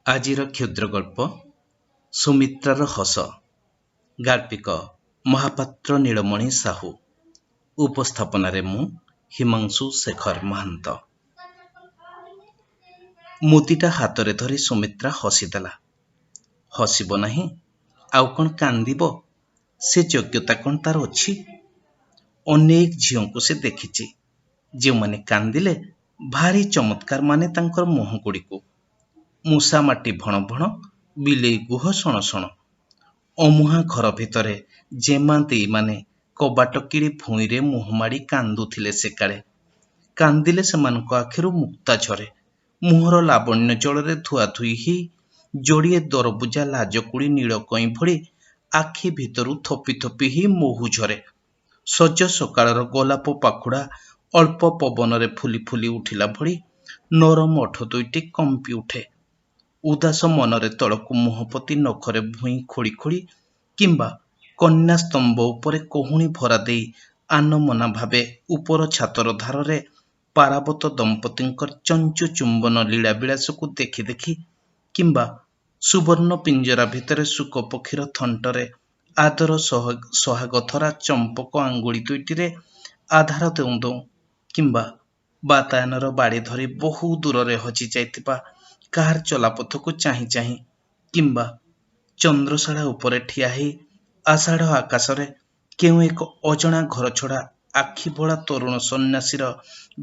ଆଜିର କ୍ଷୁଦ୍ର ଗଳ୍ପ ସୁମିତ୍ରାର ହସ। ଗାଳ୍ପିକ ମହାପାତ୍ର ନୀଳମଣି ସାହୁ। ଉପସ୍ଥାପନାରେ ମୁଁ ହିମାଂଶୁ ଶେଖର ମହାନ୍ତ। ମୁଦିଟା ହାତରେ ଧରି ସୁମିତ୍ରା ହସିଦେଲା। ହସିବ ନାହିଁ ଆଉ କଣ କାନ୍ଦିବ? ସେ ଯୋଗ୍ୟତା କଣ ତାର ଅଛି? ଅନେକ ଝିଅଙ୍କୁ ସେ ଦେଖିଛି, ଯେଉଁମାନେ କାନ୍ଦିଲେ ଭାରି ଚମତ୍କାର ମାନେ ତାଙ୍କର ମୁହଁଗୁଡ଼ିକୁ। ମୂଷା ମାଟି ଭଣ ଭଣ, ବିଲେଇ ଗୁହ ଶଣ ଶଣ। ଅମୁହାଁ ଘର ଭିତରେ ଜେମା ଦେଈମାନେ କବାଟ କିଳି ଭୂଇଁରେ ମୁହଁମାଡ଼ି କାନ୍ଦୁଥିଲେ ସେକାଳେ। କାନ୍ଦିଲେ ସେମାନଙ୍କ ଆଖିରୁ ମୁକ୍ତା ଝରେ। ମୁହଁର ଲାବଣ୍ୟ ଜଳରେ ଧୁଆଧୁଇ ହେଇ ଯୋଡ଼ିଏ ଦରବୁଜା ଲାଜକୁଳି ନୀଳକଇଁ ଭଳି ଆଖି ଭିତରୁ ଥପି ଥପି ହେଇ ମହୁ ଝରେ। ସଜ ସକାଳର ଗୋଲାପ ପାଖୁଡ଼ା ଅଳ୍ପ ପବନରେ ଫୁଲି ଫୁଲି ଉଠିଲା ଭଳି ନରମ ଓଠ ଦୁଇଟି କମ୍ପି ଉଠେ। ଉଦାସ ମନରେ ତଳକୁ ମୁହଁ ପୋତି ନଖରେ ଭୂଇଁ ଖୋଳି ଖୋଳି କିମ୍ବା କନ୍ୟା ସ୍ତମ୍ଭ ଉପରେ କହୁଣି ଭରା ଦେଇ ଆନମନା ଭାବେ ଉପର ଛାତର ଧାରରେ ପାରାବତ ଦମ୍ପତିଙ୍କର ଚଞ୍ଚୁ ଚୁମ୍ବନ ଲୀଳାବିଳାସକୁ ଦେଖି ଦେଖି କିମ୍ବା ସୁବର୍ଣ୍ଣ ପିଞ୍ଜରା ଭିତରେ ଶୁକ ପକ୍ଷୀର ଥଣ୍ଟରେ ଆଦର ସହାଗଥରା ଚମ୍ପକ ଆଙ୍ଗୁଳି ଦୁଇଟିରେ ଆଧାର ଦେଉଁ ଦେଉଁ କିମ୍ବା ବାତାୟନର ବାଡ଼ି ଧରି ବହୁ ଦୂରରେ ହଜି ଯାଇଥିବା କାହାର ଚଲାପଥକୁ ଚାହିଁ ଚାହିଁ କିମ୍ବା ଚନ୍ଦ୍ରଶାଳା ଉପରେ ଠିଆ ହେଇ ଆଷାଢ଼ ଆକାଶରେ କେଉଁ ଏକ ଅଜଣା ଘର ଛଡ଼ା ଆଖିଭୋଳା ତରୁଣ ସନ୍ନ୍ୟାସୀର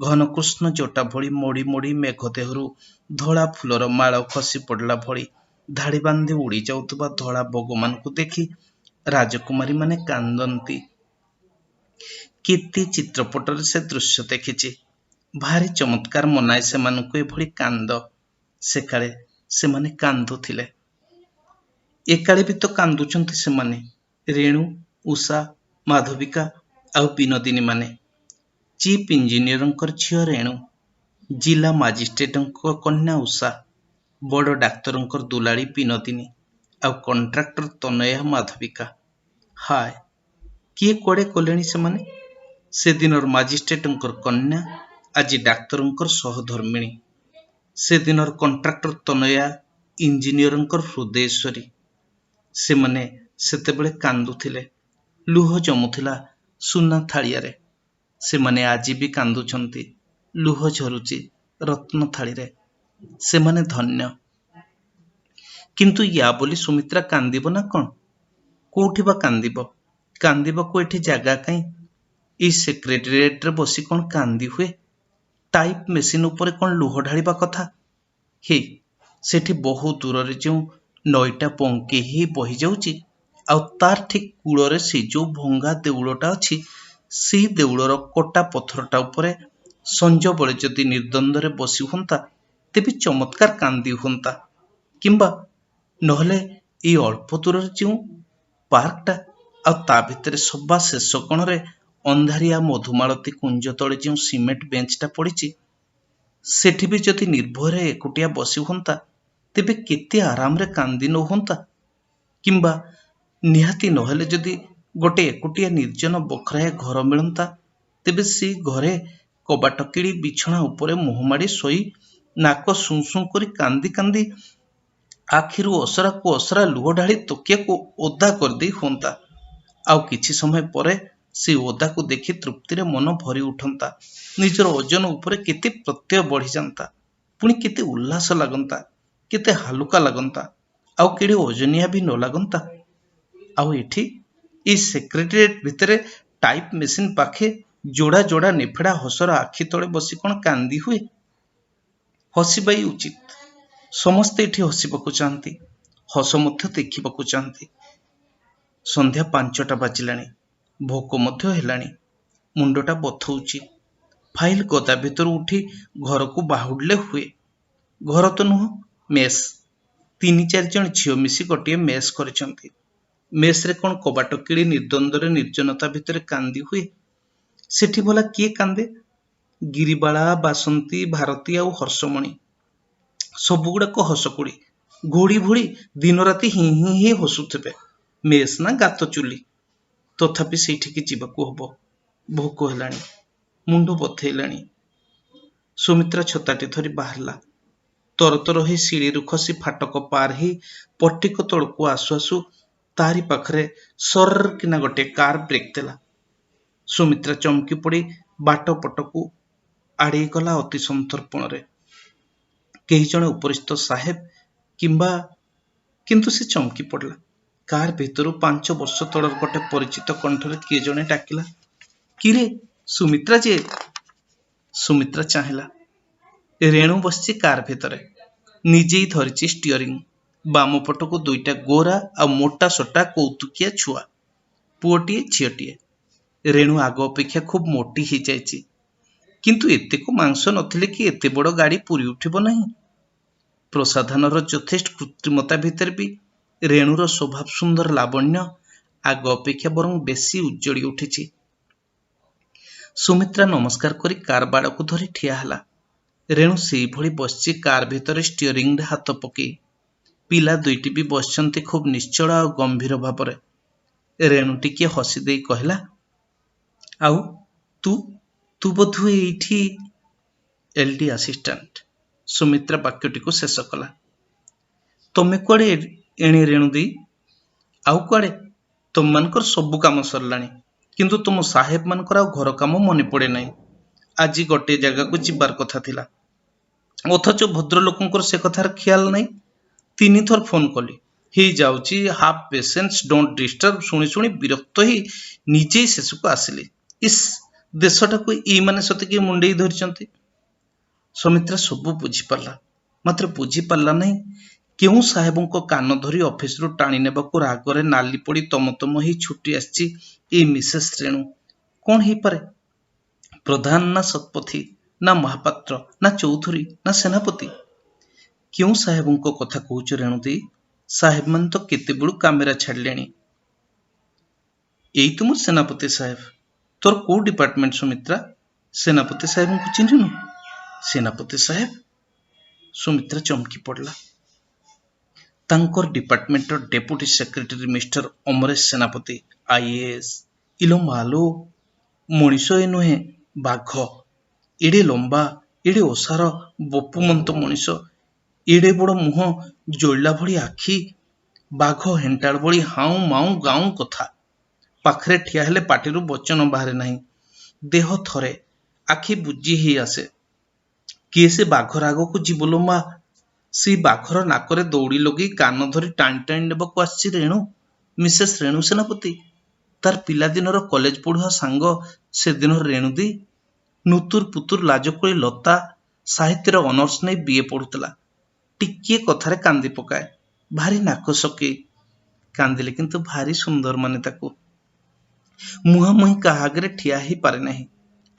ଘନକୃଷ୍ଣ ଜଟା ଭଳି ମୋଡ଼ି ମୋଡ଼ି ମେଘ ଦେହରୁ ଧଳା ଫୁଲର ମାଳ ଖସି ପଡ଼ିଲା ଭଳି ଧାଡ଼ି ବାନ୍ଧି ଉଡ଼ି ଯାଉଥିବା ଧଳା ବଗମାନଙ୍କୁ ଦେଖି ରାଜକୁମାରୀମାନେ କାନ୍ଦନ୍ତି। କେତେ ଚିତ୍ରପଟରେ ସେ ଦୃଶ୍ୟ ଦେଖିଛି। ଭାରି ଚମତ୍କାର ମନାଏ ସେମାନଙ୍କୁ ଏଭଳି କାନ୍ଦ। ସେକାଳେ ସେମାନେ କାନ୍ଦୁଥିଲେ। ଏକାଳେ ବି ତ କାନ୍ଦୁଛନ୍ତି ସେମାନେ। ରେଣୁ, ଉଷା, ମାଧବିକା ଆଉ ବିନୋଦିନୀମାନେ। ଚିଫ୍ ଇଞ୍ଜିନିୟରଙ୍କର ଝିଅ ରେଣୁ, ଜିଲା ମାଜିଷ୍ଟ୍ରେଟଙ୍କ କନ୍ୟା ଉଷା, ବଡ଼ ଡାକ୍ତରଙ୍କର ଦୁଲାଳି ବିନୋଦିନୀ ଆଉ କଣ୍ଟ୍ରାକ୍ଟର ତନୟା ମାଧବିକା। ହାୟ, କିଏ କୁଆଡ଼େ ଗଲେଣି ସେମାନେ। ସେଦିନର ମାଜିଷ୍ଟ୍ରେଟଙ୍କର କନ୍ୟା ଆଜି ଡାକ୍ତରଙ୍କର ସହଧର୍ମିଣୀ। ସେଦିନର କଣ୍ଟ୍ରାକ୍ଟର ତନୟା ଇଞ୍ଜିନିୟରଙ୍କର ହୃଦୟେଶ୍ୱରୀ। ସେମାନେ ସେତେବେଳେ କାନ୍ଦୁଥିଲେ। ଲୁହ ଜମୁଥିଲା ସୁନା ଥାଳିଆରେ। ସେମାନେ ଆଜି ବି କାନ୍ଦୁଛନ୍ତି। ଲୁହ ଝରୁଛି ରତ୍ନ ଥାଳିରେ। ସେମାନେ ଧନ୍ୟ। କିନ୍ତୁ ୟା ବୋଲି ସୁମିତ୍ରା କାନ୍ଦିବ ନା କଣ? କୋଉଠି ବା କାନ୍ଦିବ? କାନ୍ଦିବାକୁ ଏଠି ଜାଗା କାହିଁ? ଏଇ ସେକ୍ରେଟେରିଏଟରେ ବସି କଣ କାନ୍ଦି ହୁଏ? ଟାଇପ ମେସିନ ଉପରେ କଣ ଲୁହ ଢାଳିବା କଥା? ହେଇ, ସେଠି ବହୁ ଦୂରରେ ଯେଉଁ ନଈଟା ପଙ୍କେଇ ହେଇ ବହି ଯାଉଛି ଆଉ ତାର ଠିକ କୂଳରେ ସେ ଯୋଉ ଭଙ୍ଗା ଦେଉଳଟା ଅଛି, ସେଇ ଦେଉଳର କଟା ପଥରଟା ଉପରେ ସଞ୍ଜବେଳେ ଯଦି ନିର୍ଦ୍ଦନ୍ଦରେ ବସି ହୁଅନ୍ତା, ତେବେ ଚମତ୍କାର କାନ୍ଦି ହୁଅନ୍ତା। କିମ୍ବା ନହେଲେ ଏଇ ଅଳ୍ପ ଦୂରରେ ଯେଉଁ ପାର୍କଟା ଆଉ ତା ଭିତରେ ସବା ଶେଷ କୋଣରେ ଅନ୍ଧାରିଆ ମଧୁମାଳତୀ କୁଞ୍ଜ ତଳେ ଯେଉଁ ସିମେଣ୍ଟ ବେଞ୍ଚଟା ପଡ଼ିଛି, ସେଠି ବି ଯଦି ନିର୍ଭୟରେ ଏକୁଟିଆ ବସି ହୁଅନ୍ତା, ତେବେ କେତେ ଆରାମରେ କାନ୍ଦି ନ ହୁଅନ୍ତା। କିମ୍ବା ନିହାତି ନହେଲେ ଯଦି ଗୋଟେ ଏକୁଟିଆ ନିର୍ଜନ ବଖରାଏ ଘର ମିଳନ୍ତା, ତେବେ ସେଇ ଘରେ କବାଟ କିଳି ବିଛଣା ଉପରେ ମୁହଁମାଡ଼ି ଶୋଇ ନାକ ଶୁଁ ଶୁଁ କରି କାନ୍ଦି କାନ୍ଦି ଆଖିରୁ ଅସରାକୁ ଅସରା ଲୁହ ଢାଳି ତକିଆକୁ ଓଦା କରିଦେଇ ହୁଅନ୍ତା। ଆଉ କିଛି ସମୟ ପରେ ସେ ଓଦାକୁ ଦେଖି ତୃପ୍ତିରେ ମନ ଭରି ଉଠନ୍ତା। ନିଜର ଓଜନ ଉପରେ କେତେ ପ୍ରତ୍ୟୟ ବଢ଼ିଯାନ୍ତା। ପୁଣି କେତେ ଉଲ୍ଲାସ ଲାଗନ୍ତା, କେତେ ହାଲୁକା ଲାଗନ୍ତା, ଆଉ କେଡ଼େ ଓଜନିଆ ବି ନ ଲାଗନ୍ତା। ଆଉ ଏଠି ଏଇ ସେକ୍ରେଟେରିଏଟ ଭିତରେ ଟାଇପ ମେସିନ ପାଖେ ଯୋଡ଼ା ଯୋଡ଼ା ନେଫେଡ଼ା ହସର ଆଖି ତଳେ ବସି କଣ କାନ୍ଦି ହୁଏ? ହସିବା ହିଁ ଉଚିତ। ସମସ୍ତେ ଏଠି ହସିବାକୁ ଚାହାନ୍ତି, ହସ ମଧ୍ୟ ଦେଖିବାକୁ ଚାହାନ୍ତି। ସନ୍ଧ୍ୟା 5ଟା ବାଜିଲାଣି। ଭୋକ ମଧ୍ୟ ହେଲାଣି। ମୁଣ୍ଡଟା ବଥଉଛି। ଫାଇଲ ଗଦା ଭିତରୁ ଉଠି ଘରକୁ ବାହୁଡ଼ିଲେ ହୁଏ। ଘର ତ ନୁହଁ, ମେସ୍। 3-4 ଜଣ ଝିଅ ମିଶି ଗୋଟିଏ ମେସ୍ କରିଛନ୍ତି। ମେସ୍ରେ କଣ କବାଟ କିଳି ନିର୍ଦ୍ଦନ୍ଦରେ ନିର୍ଜନତା ଭିତରେ କାନ୍ଦି ହୁଏ? ସେଠି ଭଲା କିଏ କାନ୍ଦେ? ଗିରିବାଳା, ବାସନ୍ତୀ, ଭାରତୀ ଆଉ ହର୍ଷମଣୀ ସବୁଗୁଡ଼ାକ ହସକୁଡ଼ି। ଘୋଡ଼ି ଭଳି ଦିନ ରାତି ହିଁ ହିଁ ହିଁ ହସୁଥିବେ। ମେସ୍ ନା ଗାତ ଚୁଲି। ତଥାପି ସେଇଠିକି ଯିବାକୁ ହବ। ଭୋକ ହେଲାଣି, ମୁଣ୍ଡ ବଥେଇଲାଣି। ସୁମିତ୍ରା ଛତାଟି ଧରି ବାହାରିଲା। ତର ତର ହେଇ ସିଡ଼ିରୁ ଖସି ଫାଟକ ପାର ହେଇ ପଟିକ ତଳକୁ ଆସୁ ଆସୁ ତାରି ପାଖରେ ସର କିନା ଗୋଟିଏ କାର ବ୍ରେକ୍ ଦେଲା। ସୁମିତ୍ରା ଚମକି ପଡ଼ି ବାଟ ପଟକୁ ଆଡ଼େଇ ଗଲା ଅତି ସନ୍ତର୍ପଣରେ। କେହି ଜଣେ ଉପରିସ୍ଥ ସାହେବ କିନ୍ତୁ ସେ ଚମକି ପଡ଼ିଲା। କାର ଭିତରୁ 5 ବର୍ଷ ତଳର ଗୋଟେ ପରିଚିତ କଣ୍ଠରେ କିଏ ଜଣେ ଡାକିଲା, କିରେ ସୁମିତ୍ରା ଯେ? ସୁମିତ୍ରା ଚାହିଁଲା। ରେଣୁ ବସିଛି କାର ଭିତରେ, ନିଜେଇ ଧରିଛି ଷ୍ଟିଅରିଂ। ବାମ ପଟକୁ 2ଟା ଗୋରା ଆଉ ମୋଟା ସୋଟା କୌତୁକିଆ ଛୁଆ, ପୁଅଟିଏ ଝିଅଟିଏ। ରେଣୁ ଆଗ ଅପେକ୍ଷା ଖୁବ୍ ମୋଟି ହେଇଯାଇଛି, କିନ୍ତୁ ଏତେକୁ ମାଂସ ନଥିଲେ କି ଏତେ ବଡ଼ ଗାଡ଼ି ପୁରୀ ଉଠିବ ନାହିଁ। ପ୍ରସାଧନର ଯଥେଷ୍ଟ କୃତ୍ରିମତା ଭିତରେ ବି ରେଣୁର ସ୍ୱଭାବ ସୁନ୍ଦର ଲାବଣ୍ୟ ଆଗ ଅପେକ୍ଷା ବରଂ ବେଶୀ ଉଜ୍ଜଳି ଉଠିଛି। ସୁମିତ୍ରା ନମସ୍କାର କରି କାର ବାଡ଼କୁ ଧରି ଠିଆ ହେଲା। ରେଣୁ ସେଇଭଳି ବସିଛି କାର ଭିତରେ ଷ୍ଟିଅରିଂରେ ହାତ ପକେଇ। ପିଲା ଦୁଇଟି ବି ବସିଛନ୍ତି ଖୁବ୍ ନିଶ୍ଚଳ ଆଉ ଗମ୍ଭୀର ଭାବରେ। ରେଣୁ ଟିକିଏ ହସି ଦେଇ କହିଲା, ଆଉ ତୁ ବୋଧହୁଏ ଏଇଠି LD ଆସିଷ୍ଟାଣ୍ଟ। ସୁମିତ୍ରା ବାକ୍ୟଟିକୁ ଶେଷ କଲା। ତମେ କୁଆଡ଼େ ଏଣେ ରେଣୁ ଦେଇ? ଆଉ କୁଆଡ଼େ? ତମମାନଙ୍କର ସବୁ କାମ ସରିଲାଣି, କିନ୍ତୁ ତୁମ ସାହେବ ମାନଙ୍କର ଆଉ ଘର କାମ ମନେ ପଡ଼େ ନାହିଁ। ଆଜି ଗୋଟିଏ ଜାଗାକୁ ଯିବାର କଥା ଥିଲା, ଅଥଚ ଭଦ୍ରଲୋକଙ୍କର ସେ କଥାର ଖିଆଲ ନାହିଁ। 3 ଥର ଫୋନ କଲି, ହେଇଯାଉଛି ହାଫ୍ ପେସେନ୍ସ ଡୋଣ୍ଟ ଡିଷ୍ଟର୍ବ ଶୁଣି ଶୁଣି ବିରକ୍ତ ହେଇ ନିଜେଇ ଶେଷକୁ ଆସିଲି। ଇସ୍, ଦେଶଟାକୁ ଏଇମାନେ ସତେକି ମୁଣ୍ଡେଇ ଧରିଛନ୍ତି। ସୁମିତ୍ରା ସବୁ ବୁଝିପାରିଲା, ମାତ୍ର ବୁଝିପାରିଲା ନାହିଁ କେଉଁ ସାହେବଙ୍କ କାନ ଧରି ଅଫିସରୁ ଟାଣି ନେବାକୁ ରାଗରେ ନାଲି ପଡ଼ି ତମ ହେଇ ଛୁଟି ଆସିଛି ଏଇ ମିସେସ୍ ରେଣୁ। କଣ ହେଇପାରେ? ପ୍ରଧାନ ନା ଶତପଥୀ, ନା ମହାପାତ୍ର, ନା ଚୌଧୁରୀ, ନା ସେନାପତି? କେଉଁ ସାହେବଙ୍କ କଥା କହୁଛୁ ରେଣୁ ଦେଇ? ସାହେବମାନେ ତ କେତେବେଳୁ କାମେରା ଛାଡ଼ିଲେଣି। ଏଇ ତୁମ ସେନାପତି ସାହେବ। ତୋର କୋଉ ଡିପାର୍ଟମେଣ୍ଟ ସୁମିତ୍ରା? ସେନାପତି ସାହେବଙ୍କୁ ଚିହ୍ନିନୁ? ସେନାପତି ସାହେବ? ସୁମିତ୍ରା ଚମକି ପଡ଼ିଲା। ତାଙ୍କର ଡିପାର୍ଟମେଣ୍ଟର ଡେପୁଟି ସେକ୍ରେଟାରୀ ମିଷ୍ଟର ଅମରେଶ ସେନାପତି, IAS। ଇଲୋ ମାଲୋ, ମଣିଷ ଏ ନୁହେଁ, ବାଘ। ଏଡ଼େ ଲମ୍ବା, ଏଡ଼େ ଓସାର, ବପୁମନ୍ତ ମଣିଷ, ଏଡ଼େ ବଡ଼ ମୁହଁ, ଜଇଲା ଭଳି ଆଖି, ବାଘ ହେଣ୍ଟାଳ ଭଳି ହାଉଁ ମାଉଁ ଗାଉଁ କଥା। ପାଖରେ ଠିଆ ହେଲେ ପାଟିରୁ ବଚନ ବାହାରେ ନାହିଁ। ଦେହ ଥରେ, ଆଖି ବୁଜି ହେଇ ଆସେ। କିଏ ସେ ବାଘର ଆଗକୁ ଯିବଲୋ ମା? ସେଇ ବାଘର ନାକରେ ଦଉଡ଼ି ଲଗେଇ କାନ ଧରି ଟାଣି ଟାଣି ନେବାକୁ ଆସିଛି ରେଣୁ, ମିସେସ୍ ରେଣୁ ସେନାପତି। ତାର ପିଲାଦିନର କଲେଜ ପଢ଼ୁଆ ସାଙ୍ଗ ସେଦିନ ରେଣୁ ଦେଇ। ନୁତୁର ପୁତୁର ଲାଜକୁଳି ଲତା ସାହିତ୍ୟର ଅନର୍ସ ନେଇ BA ପଢ଼ୁଥିଲା। ଟିକିଏ କଥାରେ କାନ୍ଦି ପକାଏ, ଭାରି ନାକ ସକେଇ। କାନ୍ଦିଲେ କିନ୍ତୁ ଭାରି ସୁନ୍ଦର ମାନେ ତାକୁ। ମୁହାଁମୁହିଁ କାହା ଆଗରେ ଠିଆ ହେଇପାରେ ନାହିଁ,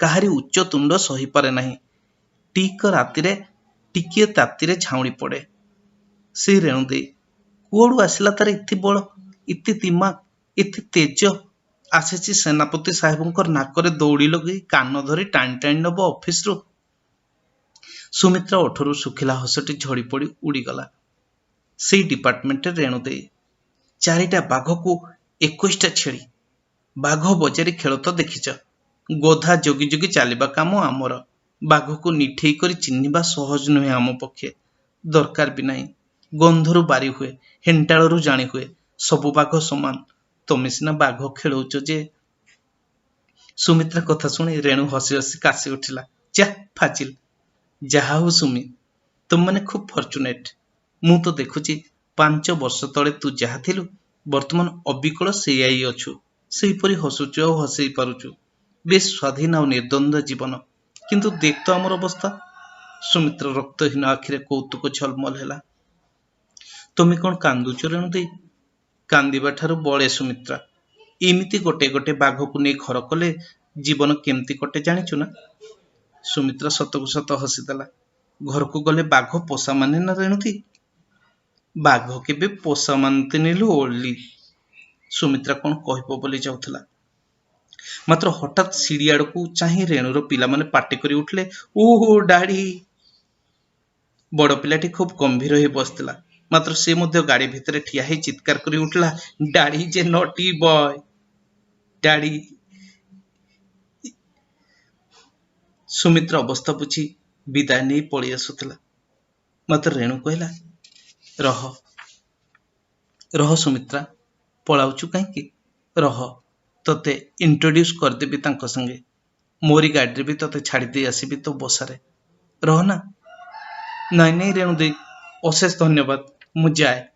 କାହାରି ଉଚ୍ଚ ତୁଣ୍ଡ ସହିପାରେ ନାହିଁ। ଟିକ ରାତିରେ ଟିକିଏ ତାତିରେ ଝାଉଁଳି ପଡ଼େ। ସେଇ ରେଣୁ ଦେଇ କୁଆଡ଼ୁ ଆସିଲା ତାର ଏତେ ବଳ, ଏତେ ଦିମାଗ, ଏତେ ତେଜ? ଆସିଛି ସେନାପତି ସାହେବଙ୍କର ନାକରେ ଦଉଡ଼ି ଲଗେଇ କାନ ଧରି ଟାଣି ଟାଣି ନେବ ଅଫିସରୁ। ସୁମିତ୍ରା ଓଠରୁ ଶୁଖିଲା ହସଟି ଝଡ଼ି ପଡ଼ି ଉଡ଼ିଗଲା। ସେଇ ଡିପାର୍ଟମେଣ୍ଟରେ ରେଣୁ ଦେଇ। 4ଟା ବାଘକୁ 21ଟା ଛେଳି। ବାଘ ବଜାରି ଖେଳ ତ ଦେଖିଛ। ଗଧା ଜଗି ଜଗି ଚାଲିବା କାମ ଆମର। ବାଘକୁ ନିଠେଇ କରି ଚିହ୍ନିବା ସହଜ ନୁହେଁ ଆମ ପକ୍ଷେ। ଦରକାର ବି ନାହିଁ। ଗନ୍ଧରୁ ବାରି ହୁଏ, ହେଣ୍ଟାଳରୁ ଜାଣି ହୁଏ, ସବୁ ବାଘ ସମାନ। ତମେ ସିନା ବାଘ ଖେଳଉଛ ଯେ। ସୁମିତ୍ରା କଥା ଶୁଣି ରେଣୁ ହସି ହସି କାଶି ଉଠିଲା। ଯାଃ ଫାଜିଲ। ଯାହା ହଉ ସୁମି, ତୁମମାନେ ଖୁବ୍ ଫର୍ଚୁନେଟ୍। ମୁଁ ତ ଦେଖୁଛି 5 ବର୍ଷ ତଳେ ତୁ ଯାହା ଥିଲୁ, ବର୍ତ୍ତମାନ ଅବିକଳ ସେଇଆ ହିଁ ଅଛୁ। ସେହିପରି ହସୁଛୁ ଆଉ ହସେଇ ପାରୁଛୁ। ବେଶ ସ୍ୱାଧୀନ ଆଉ ନିର୍ଦ୍ୱନ୍ଦ ଜୀବନ। କିନ୍ତୁ ଦେଖ ତ ଆମର ଅବସ୍ଥା। ସୁମିତ୍ର ରକ୍ତହୀନ ଆଖିରେ କୌତୁକ ଝଲମଲ ହେଲା। ତମେ କଣ କାନ୍ଦୁଛ ରେଣୁ ଦେଇ? କାନ୍ଦିବା ଠାରୁ ବଳେ ସୁମିତ୍ରା। ଏମିତି ଗୋଟେ ଗୋଟେ ବାଘକୁ ନେଇ ଘର କଲେ ଜୀବନ କେମିତି କଟେ ଜାଣିଛୁ ନା? ସୁମିତ୍ରା ସତକୁ ସତ ହସିଦେଲା। ଘରକୁ ଗଲେ ବାଘ ପୋଷା ମାନେ ନା ରେଣୁ ଦେଇ? ବାଘ କେବେ ପୋଷା ମାନନ୍ତିନି ଲୋ ଓଲି। ସୁମିତ୍ରା କଣ କହିବ ବୋଲି ଯାଉଥିଲା, ମାତ୍ର ହଠାତ୍ ସିଡ଼ି ଆଡ଼କୁ ଚାହିଁ ରେଣୁର ପିଲାମାନେ ପାଟି କରି ଉଠିଲେ, ଓହୋ ଡାଡି। ବଡ଼ ପିଲାଟି ଖୁବ୍ ଗମ୍ଭୀର ହୋଇ ବସିଥିଲା, ମାତ୍ର ସେ ମଧ୍ୟ ଗାଡ଼ି ଭିତରେ ଠିଆ ହେଇ ଚିତ୍କାର କରି ଉଠିଲା, ଡାଡି ଯେ ନଟି ବୟ। ଡାଡି। ସୁମିତ୍ରା ଅବସ୍ଥା ବୁଝି ବିଦାୟ ନେଇ ପଳେଇ ଆସୁଥିଲା। मत रेणु कहला रह रह सुमित्रा पलाउचु कहीं रह तते इंट्रोड्यूस करदेवी तांको संगे मोरी गाड़ी भी तते छाड़ी दे आसबि तो बसारे रह ना। नाई नहीं रेणु दे अशेष धन्यवाद मु जाए।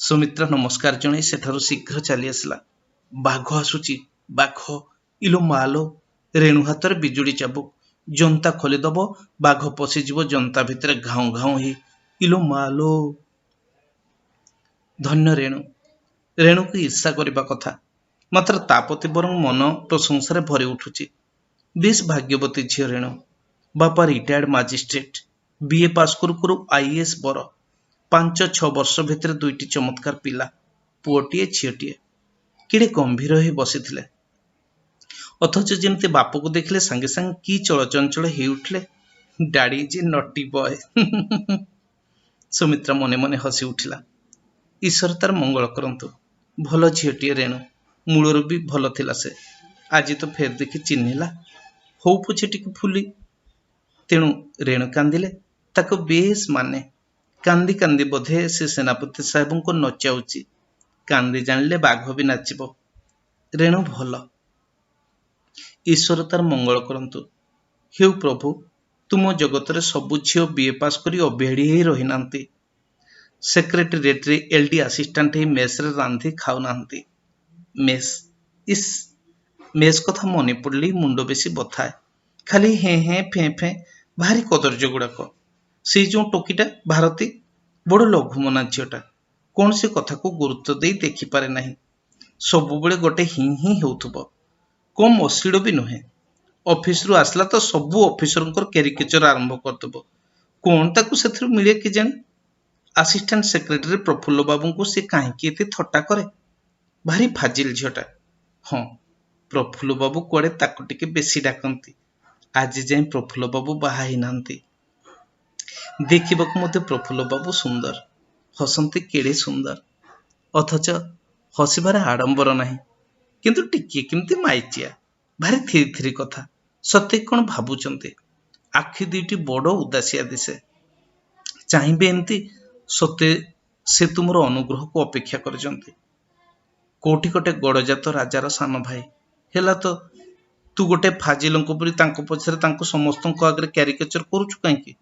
सुमित्रा नमस्कार जन सेठारु शीघ्र चली आसला। बाघ आसुची बाघ इलो मालो रेणु हाथ बिजुड़ी चाबुक जंता खोलीदब बाघ पशिजीव जंता भितर घाऊ घाऊ ही इलो मालो। धन्य रेणु रेणु को ईर्षा करने कथा मात्र तापति बरং मन प्रशंसा भरी उठुची। बेस भाग्यवती झील रेणु बापा रिटायर्ड मजिस्ट्रेट बीए पास करू करू आईएएस बर 5-6 वर्ष भितर 2टी चमत्कार पिला पुओटीए झीटीए किड़े गंभीर हो बसी अथच जमती बाप को देखले सांगे सांगे की चलचंचल हो उठले डैडी जी नटी बॉय। सुमित्रा मने मने हसी उठिला। ईश्वर तार मंगल करंतु भल झीटीए रेणु मूलर भी भल थिला से आज तो फेर देखी चिन्हिला हो पछे टिके फुली तेणु रेणु कांदिले ताको बेस माने कांदी कांदी बोधे से सेनापति साहेब को नचाऊची कांदी जानिले बाघ भी नाचिबो। रेणु भल ईश्वर तार मंगल करंतु हेउ प्रभु तुम जगत रे सबु झियो बीए पास करी अबेहड़ी ही रही नांती सेक्रेटेरिएट रे एलडी असिस्टेंट ही मेस रे रांधी खाऊ नांती। मेस इस मेस कथा मने पड़ली मुंड बेसी बथाए खाली हे हे फे फे भारी कदर्य गुड़ाक से जो टोकीटा भारती बड़ लघुमना झीटा कौन से कथा को गुरुत्व दे देखिपारे नहीं सबु बेले गोटे ही ही होउथबो कम अश्लील भी नुहे ऑफिस रु आसला तो सबु ऑफिसर कैरिकेचर आरंभ करदबो कौन ताकू सेथरु मिले कि जानी असिस्टेंट सेक्रेटरी प्रफुल्ल बाबू को सी कहीं एते थट्टा करे भारी फाजिल झीटा। हाँ प्रफुल्ल बाबू कुआड़े ताकू टिके बेसी डाकती आज जाए प्रफुल्ल बाबू बाहा ही नांती देखिबाकू मते प्रफुल्ल बाबू सुंदर हसंती केड़े सुंदर अथच हसिबार आडंबर नहीं किंतु टिके किमती माइचिया भारी थिरी थिरी कथा सत्य कौन भावुचंती आखि दुईटी बड़ उदासिया दिसे चाहिए एमती सत्य से तुमर अनुग्रह को अपेक्षा करजंती कोठी गोटे गड़जात राजार सान भाई हेला तो तू गोटे फाजिलों परी तांको पछरे तांको समस्तों आगे क्यारिकेचर करूछु कहीं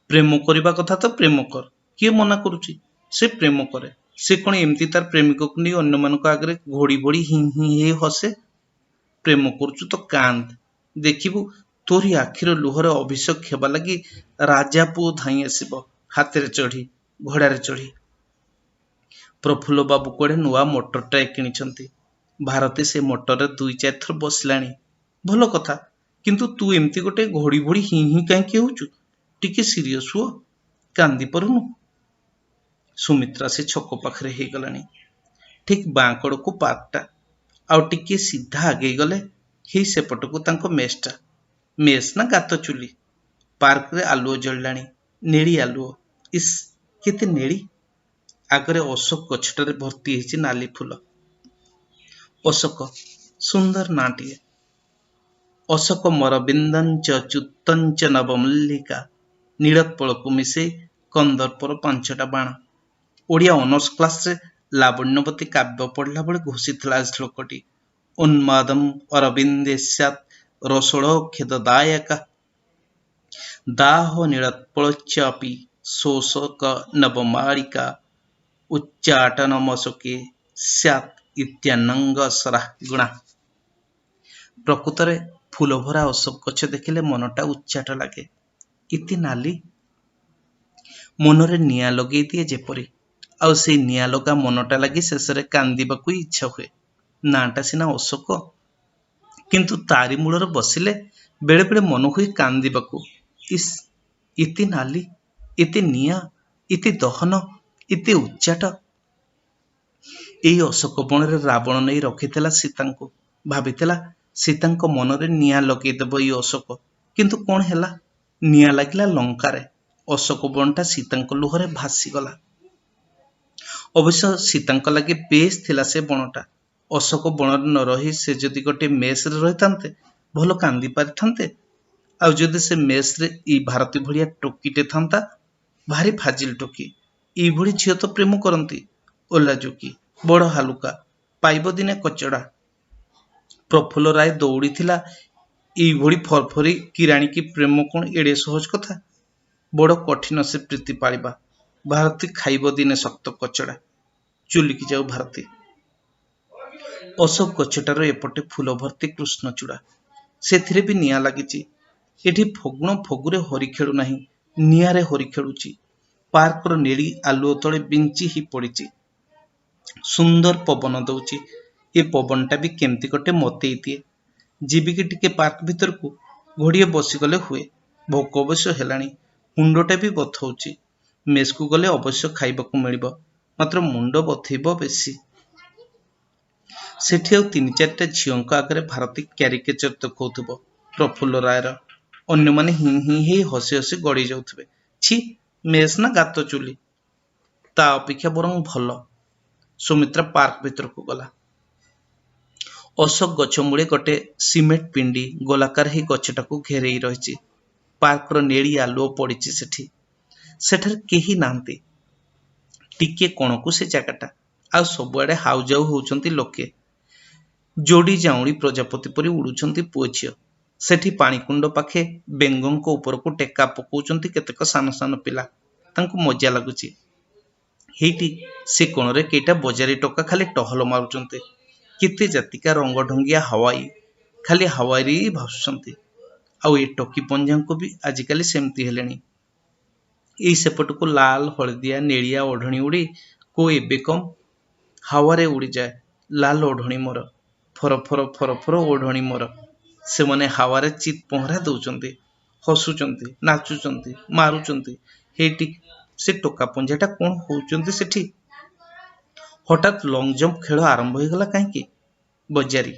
प्रेम करबा कथा तो प्रेम कर किए मना करुची से प्रेम करे से कौन एमती तार प्रेमिक को नहीं अन्य मान आगे घोड़ी घोड़ी हि हि हसे प्रेम करुचु तो कांद देखिबु तोरी आखिर लुहर अभिषेक हेबा लगी राजा पु धाई आसीबो हाथ चढ़ी घोड़ार चढ़ी। प्रफुल्ल बाबू कुआड़े नुआ मोटरटाए किनिछंती भारती से मोटर 2-4 थर बसलाणी भल कथा किंतु तू एमती गोटे घोड़ी घोड़ी हि हि कहीं होचु टिके सीरियस हुआ कांदी परुनु। सुमित्रा से छक पाखरे हे गलानी ठीक बाँ कड़ को पार्कटा आउ टिके सीधा आगे गले ही सेपट को तांको मेसटा मेस ना गात चुली पार्क रे आलुओ जळलाणी नेड़ी आलुओ इस केते नेड़ी आगरे अशोक गछटारे भर्ती हेछि नाली फूल अशोक सुंदर नाटिए अशोक मरबिंदंच च्युतंच नवमल्लिका नीलोत्पल को मिसे कंदर्पर 5टा बाण ओडिया ऑनर्स क्लास रे लावण्यवती काव्य पढ़ला बेले घोषितला श्लोकटी उन्मादम अरविंदेस्यात् रसोड़ोखेददायक दाह नीलोत्पलच्चापि शोषक नवमालिका उच्चाटनमशोके स्यात् इत्यानंगसरा गुणा। प्रकृत रे फूल भरा अशोक गछ देखिले मनटा उच्चाट लागे इति नाली मनरे निया लगे दिए जेपरी आउ से निया लगा मनटा लगी शेष रे कांदीबाकू इच्छा हुए नाटा सिना अशोक किंतु तारी मूलर बसिले बेले बेले मन हुए कांदीबाकू इस इति नाली इति निया इति दहन इति उच्चाट एई अशोक बण रे रावण नहीं रखिथिला सीतांको भाबिथिला सीतांको मनरे निया लगेदेब ई अशोक किंतु कौन हैला निया लागिला लंकारे अशोक बणटा सीतांको लुहरे भासीगला। अवश्य सीतांको लगे बेस थिला से बणटा अशोक बण न रही से जदि गोटे मेस रे रहितांते भलो कांदी पारिथांते आउ जदि से मेस रे ई भारती भलिया टोकीटे थांता भारी फाजिल टोकी ई भली झियो तो प्रेम करती ओला जोकी बड़ हालुका पाइब दिने कचड़ा प्रफुल्ल राय दौड़ी थिला एभली फरफरी किराणी की प्रेम कौन एड़े सहज कथा बड़ कठिन से प्रीति पालिबा भारती खाइब दिने शक्त कचड़ा चुलिकी जाऊ भारती अशोक गछटार एपटे फूल भर्ती कृष्णचूड़ा से भी निआ लगी एठी फगुण फगुरे हरि खेलु नाही निआरे हरि खेलुची पार्कर नेड़ी आलुओ तले बिंची ही पड़ी सुंदर पवन दौची ए पवनटा भी केमती कटे मते दिए जीवी की टिके पार्क भीतर को घोड़िए बसीगले हुए भोक अवश्य हेलाणी मुंडटा भी बथौची मेस को गले अवश्य खाइबाकू मिलिबो मात्र मुंड बथेब बेसी सेठी आउ तीन चारिटा झीओं आगे भारती क्यारिकेचर देखौथबो प्रफुल्ल रायर अन्य माने हि हि हे हसी हसी गड़ी जाउथबे छी मेस ना गात चुली ता अपेक्षा बरং भल सुमित्रा पार्क भीतर को गला अशोक गछ मूले गोटे सीमेंट पिंडी गोलाकार ही गछटा को घेरे रही पार्कर नेड़ी आलुओ पड़ी सेठार केही नांती टिके कोण को से जगटा आ सबुआडे हाउजाऊ होउचंती लोके जोड़ी जाउड़ी प्रजापति परी उड़ुचंती पुओ झियो सेठी पाणीकुंड पाखे बेंगों ऊपर को टेका पकाउचंती केतेक सान सान पिला तांको मजा लागुची हेटी से कोण रे केटा बजारी टोका खाली टहल मारुचंती केते जातिका रंग ढंगिया हवाई खाली हवाई भासुचंती आउ ए टोकी पंजा को भी आजिकाली सेमती हेलेनी एई सेपट को लाल हलदिया नेलिया ओढ़णी उड़ी को एबे कम हावारे उड़ी जाए लाल ओढ़णी मोर फर फर फर फर ओढ़णी मोर से मने हावारे चित पहरा दौचंती हसुचंती नाचुचंती मारुचंती हेटी से टोका पंजाटा कौन होउचंती सेठी हठात लंग जंप खेल आरंभ हो गला कहीं बजारी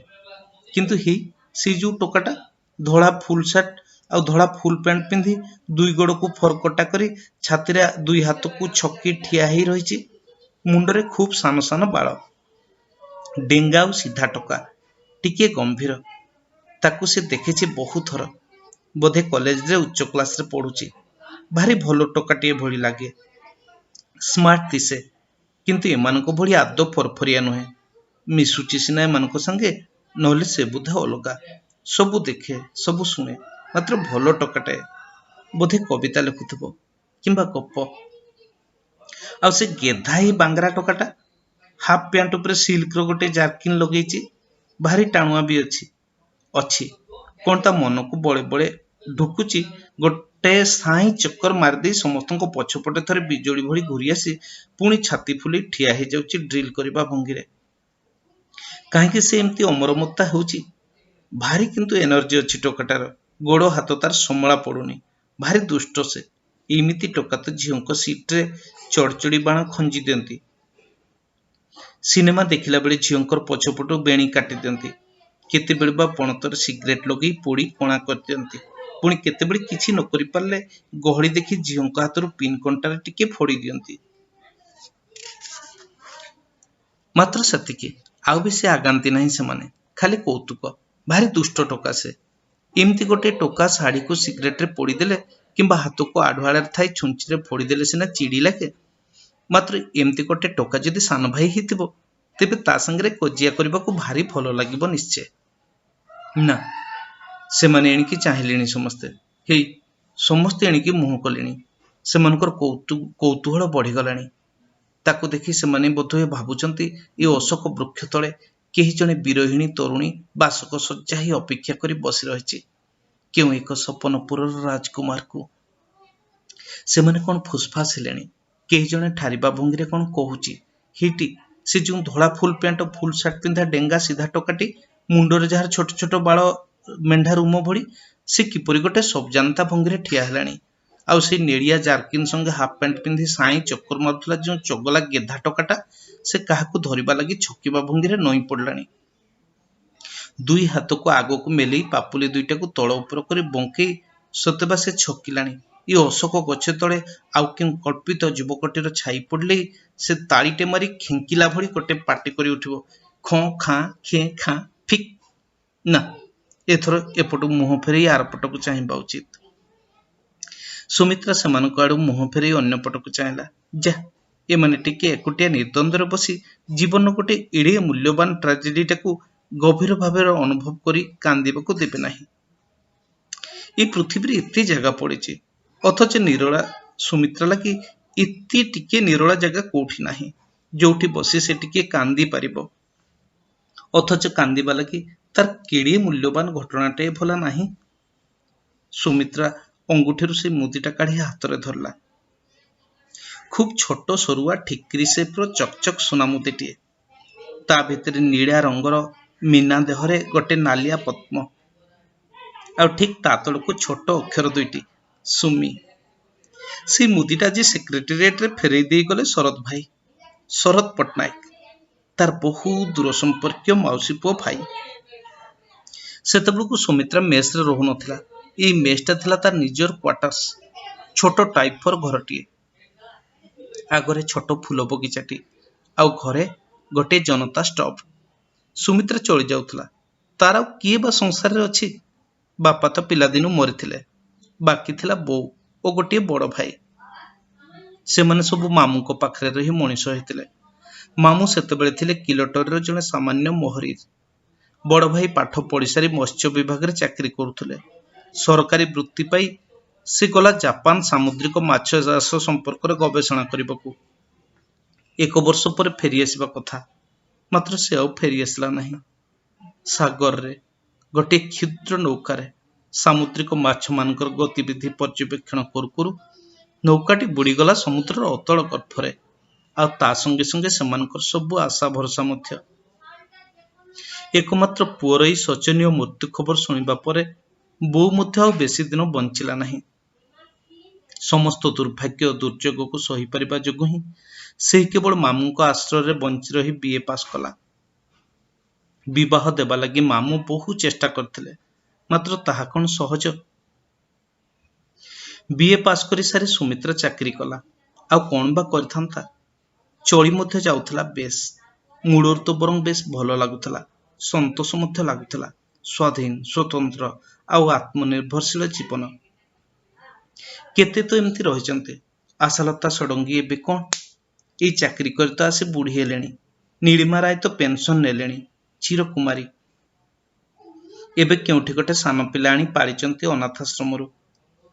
किंतु ही सी जो टोकाटा धड़ा फुल शर्ट आ धड़ा फुल पैंट पिंधि दुई गोड़ को फरकटा करी छाती दुई हाथ को छकी ठिया ही रही मुंडरे खूब सान सान बाल डेंगा और सीधा टोका टिके गंभीर ताकू से देखी बहुत थर बोधे कॉलेज रे उच्च क्लास रे पढ़ुची भारी भलो टोकाटे भली लगे स्मार्ट दिसे किंतु एमानको भली आदो फरफरिया नुहे मिसुची सिना एमानको संगे नहले से बुधा अलगा सबू देखे सबू शुणे मात्र भलो टोकाटे बोधे कविता लिखुथबो किंबा गप आ से गेधा ही बांगरा टोकाटा हाफ पैंट ऊपर सिल्क रो गोटे जार्किन लगेची भारी टाणुआ भी अच्छी अच्छी कौन ता मन को बड़े बड़े ढुकुची गोटे साई चक्कर मारदे समस्त पछपटे थरे बिजोड़ी भली घूरी आसी पुणी छाती फुली ठिया हो जाउची ड्रिल करबा भंगी रे कहीं से एमती अमरमत्ता होउची भारी किंतु एनर्जी अच्छी टोकाटार गोड़ हाथ तार समला पड़ुनी भारी दुष्ट से एमिति टोका तो झीओं सीट रे चढ़चड़ी बाण खंजी दियंती सिनेमा देखिला बेले झीओंकर पछपटू बेणी काटी दियंती केते बेले बा पणतर सिगरेट लगे पोड़ी कणा कर दियंती पुणी केते बेले किछि न करि पारले गहड़ी देखि झीओंक हाथरू पिन कंटारे टिके फोड़ी दियंती मात्र सतिके आउ भी से आगांती नहीं से माने खाली कौतुक भारी दुष्ट टोका से एमती गोटे टोका साड़ी को सिगरेट रे पोड़ी देले किंबा हाथ को आढ़ुआड़ थाई छुंची रे फोड़ी देले सिना चिड़ी लागे मात्र एमती गोटे टोका जदि सान भाई हिथिबो तेबे ता संगे कजिया करबा को भारी भलो लागिबो निश्चय ना से माने एणिकी चाहिलेनी समस्ते हे समस्ते एणिकी मुह कलेनी से मनकर कौतूहल बढ़ी गलानी ताको देखि से माने बोधे भाबुचंती ए अशोक वृक्ष तले केही जने विरहिणी तरुणी बासक सज्जा ही अपेक्षा करी बसी रही क्यों एक सपनपुर राजकुमार को से माने कौन फुसफास हेलेनी केही जने ठारिबा भंगी रे कौन कहूची हिटी से जो धड़ा फुल पैंट फुल शर्ट पिंधा डेंगा सीधा टोकाटी मुंडरे जार छोट छोट बाल मेंढा रूम भड़ी से किपरि गोटे सब जानता भंगी रे ठिया हेलानी आउ से नेड़िया जार्किन संगे हाफ पैंट पिंधि साई चक्कर मारुथला जो चगला गेधा टोकाटा से काहाकू धरिबा लगी छकिबा भंगी रे नई पड़लानी दुई हाथ को आगो को मेली पापुली दुईटा को तଳ ऊपर करी बंकई सतेबा से छकिलानी ये अशोक गछ तले आउ कि कल्पित युवकटीर छाई पड़ले से तालीटे मारी खेंकिला भली गोटे पार्टी करी उठिबो खं खां खे खां फिक ना एथर एपटू मुह फेर आर पटक चाहवा उचित। सुमित्रा से आड़ मुह फेर अन्न पटक चाहला। जा एमाने टिके एकुटिया निर्द्वंद्वर बसी जीवन गोटे एड़े मूल्यवान ट्राजेडीटा को गभीर भाव अनुभव करी कांदिबाकू देबे नाही। ये पृथ्वी एते जगह पड़ी अथच निरोला सुमित्रा लगी एते टिके निरोला जगह कोठी नाही जोठी बसी से टिके कांदी पारिबो। अथच कांदिबा लगी तार केड़े मूल्यवान घटनाटे भला नाही। सुमित्रा अंगुठी से मुदीटा काढ़ी हाथ में धरला। खूब छोट सरुआ ठिकरी सेप्र चकचक सुना मुदीटीए। ता भितर नीला रंगर मीना देहरे गोटे नालिया पद्म आ ठीक ता तलकू छोट अक्षर दुईटी सुमी। से मुदीटा जी सेक्रेटेरिएट रे फेरई दे गले शरद भाई, शरद पट्टनायक तार बहु दूर संपर्क मौसी पुओ भाई। सेतबेलकू सुमित्रा मेस रे रहु नथिला। ए मेसटा थिला तार निजर क्वार्टर्स, छोट टाइपर घरटीए। आगरे छोट फूल बगीचाटी आ घरे गोटे जनता स्टॉप। सुमित्रा चली जाउथला। तार किए बा संसार रे अछि। बापा तो पिलादिनु मरिथिले, बाकी थिला बो ओ गोटे बड़ भाई। से माने सब मामू को पाखरे रही मनीष होइतिले। मामू सेतबेले थिले किलोटर रे जने सामान्य मोहरी। बड़ भाई पाठ पढ़ी सारी मत्स्य विभाग रे चाकरी करुथिले। सरकारी वृत्ति पाई से गला जापान सामुद्रिक माछ चाष संपर्क रे गवेषणा करबाकू। एक वर्ष पर फेरी आसीबा कथा, मात्र से आउ फेरी आसला नहीं। सागर रे गोटे क्षुद्र नौकार सामुद्रिक माछ मानकर गतिविधि पर्यवेक्षण करू करू नौकाटी बुड़ीगला समुद्र अतल गर्भरे। आ ता संगे संगे सेमानकर सबु आशा भरसा मध्य। एकमात्र पुअर ई शोचनीय मृत्यु खबर शुणिबा परे बो मध्य आ बेसी दिन बंचिला नहीं। समस्त दुर्भाग्य दुर्योग को सही परिबा जोगु ही से केवल मामू को आश्रय रे बंची रही बीए पास कला। विवाह देवा लगी मामू बहु चेष्टा करथिले, मात्र ताहा कौन सहज। बीए पास करी सारी सुमित्रा चाकरी कला। आ कौन बा करथांता। चली मध्य जाउथला बेस। मूलर तो बरং बेस भल लागुथला, संतोष मध्य लागुथला। स्वाधीन स्वतंत्र आउ आत्मनिर्भरशील जीवन। केते तो एमती रहिचंते। आशालता षडंगी एबे कौन ए चाकरी कर तो आसे बुढ़ी हेलेनी। नीलिमा राय तो पेंशन नेलेनी। चिरकुमारी एबे केउठी गोटे सान पिला आनी पारिचंती अनाथाश्रम रु।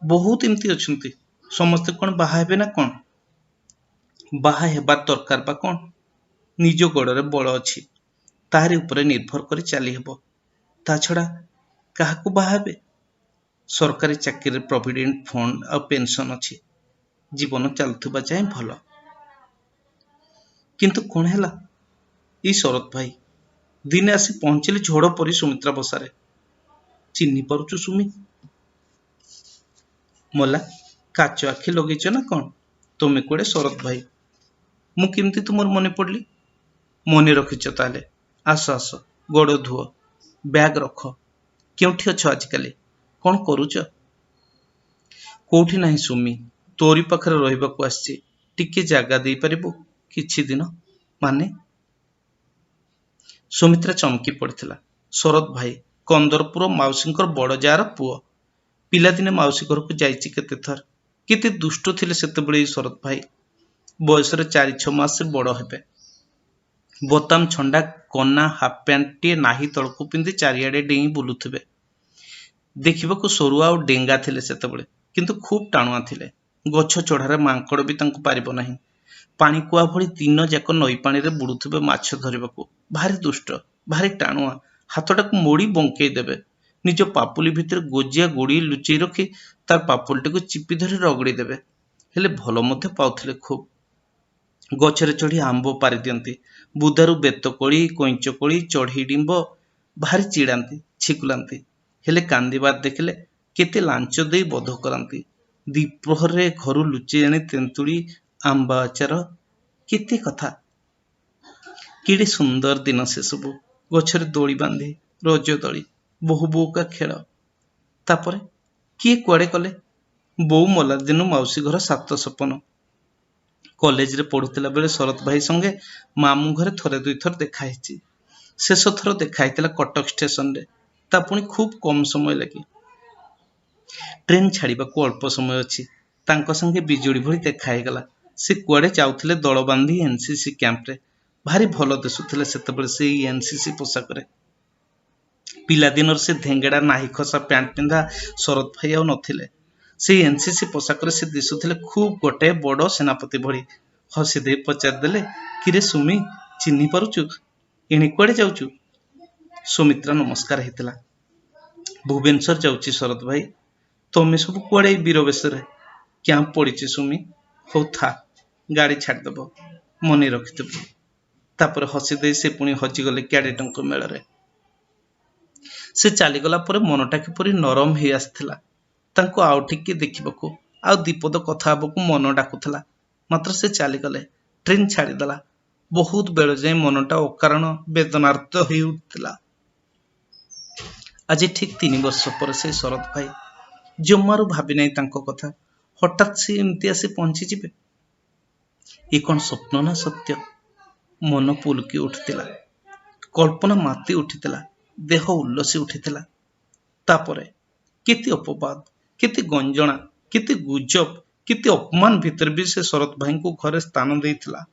बहुत एमती अछंती। समस्ते कौन बाहा हेबे ना कौन? बाहा हेबार दरकार बा कौन? निज गोड़े बल अछि, ताहारी उपरे निर्भर करी चली हेबो। ता छड़ा काहाकू बाहा हेबे? सरकारी चाकरी प्रोविडेंट फंड आ पेंशन अछि। जीवन चलुथबा जाए भल। किंतु कौन हैला? ई शरद भाई दिने आसी पहुंचले झड़ परी सुमित्रा बसारे। चिन्नी पारुचु सुमी? मला काच आखि लगेच ना कौन? तुमे कोड़े शरद भाई? मु किमती तुमर मने पड़ली? मने रखिच ताले। आस आस गोड़ धुओ, बैग रख। केउठी अछ आजिकाली? कौन करूच? कोठी नहीं सुमी, तोरी पाखरे रहिबाकू आछि। टिके जागा देई परिबो किछि दिन? माने सुमित्रा चमकी पड़थिला। शरद भाई कंदरपुर मौसींकर बड़ जार पुओ। पिलादिने मौसी घर को जाइछि केते थर। केते दुष्ट थिले सेतेबेले शरद भाई। बयस रे 4-6 मास से बड़ हेबे। बोताम छंडा कना हाफ पैंट टी नाही तळकू पिंदी चारियाडे डेई बुलुथिबे। देखिबाकू सरुआ और डेंगा थिले सेतेबेले, किंतु खूब टाणुआ थिले। गछ चढ़ारे मांकड़ भी तांको पारिबो नाही। पानी कुआ भली दिन जाक नई पानी रे बुड़ुथिबे माछ धरिबाकू। भारी दुष्ट, भारी टाणुआ। हाथटाकू मोड़ी बंकेई देबे। निज पापुली भितर गोजिया गोड़ी लुचेई रखी तार पापुलटीकू चिपी धरी रगड़ी देबे। हेले भल मध्य पाउथिले खूब। गछरे चढ़ी आंब पारि दियंती। बुदारू बेतकोड़ी कईंचकोड़ी चढ़ी डिंब भारी चिड़ांती छिकुलांती। हेले कांदिबार देखिले केते लांच देई बध करांती। दीप्रहर रे घरु लुचेई आनी तेंतुड़ी आंबा आचार केते कथा। केड़े सुंदर दिन से सबू। गछरे दोड़ी बांधी रज दड़ी बहु बोका खेल। तापरे किए कुआड़े कले? बो मला दिनु मौसी घर 7 सपन। कॉलेज रे पढ़ुतिला बेले शरद भाई संगे मामू घरे थरे दुई थर देखा हेछि। शेष थर देखा हेतिला कटक स्टेशन रे। ता पुणी खूब कम समय लगे। ट्रेन छाड़िबाकू अल्प समय अछि। तांको संगे बिजुड़ी भଳି देखा गला। से कुआडे जाउथिले दल बांधी एनसीसी कैंप रे। भारी भल दिसुथिले सेतेबेले से एनसीसी पोशाकरे। पिलादिनर से धेंगेड़ा नाही खसा पैंट पिंधा शरद भाई आउ नथिले। से एनसीसी पोशाकरे से दिसुथिले खूब गोटे बड़ सेनापति भली। हसी दे पचारदेले, किरे सुमी चिन्हि पारुचु, एणे कुआडे जाउचु? सुमित्रा नमस्कार हेतिला। भुवनेश्वर जाउची शरद भाई। तमे सब कुआडे वीर बेशरे? कैंप पड़ीची सुमी। हो था, गाड़ी छाड़देब, मने रखिदेबु। तापर हसी दे से पुणी हजिगले क्याडेटଙ୍କ मेଳରେ। से चालीगला परे मनटा किपरि नरम हेई आसिथिला। तांको आउ टिके देखिबाकू, आउ दीपद कथा हेबाकू मन डाकुथिला। मात्र से चालीगले। ट्रेन छाड़ीदेला। बहुत बेल जाए मनटा अकारण वेदनार्थ होई उठिथिला। आज ठीक 3 वर्ष पर से शरद भाई जमारू भावी नहीं तांको कथा। हठात से एमती आसी पहुंची जिबे। ये कौन स्वप्न ना सत्य? मन पुलकी उठिथिला। कल्पना माती उठिथिला। देह उल्लसी उठिथिला। तापरे केते अपवाद, केते गंजणा, केते गुजब, केते अपमान भितर भी से शरद भाई को घरे स्थान देइथिला।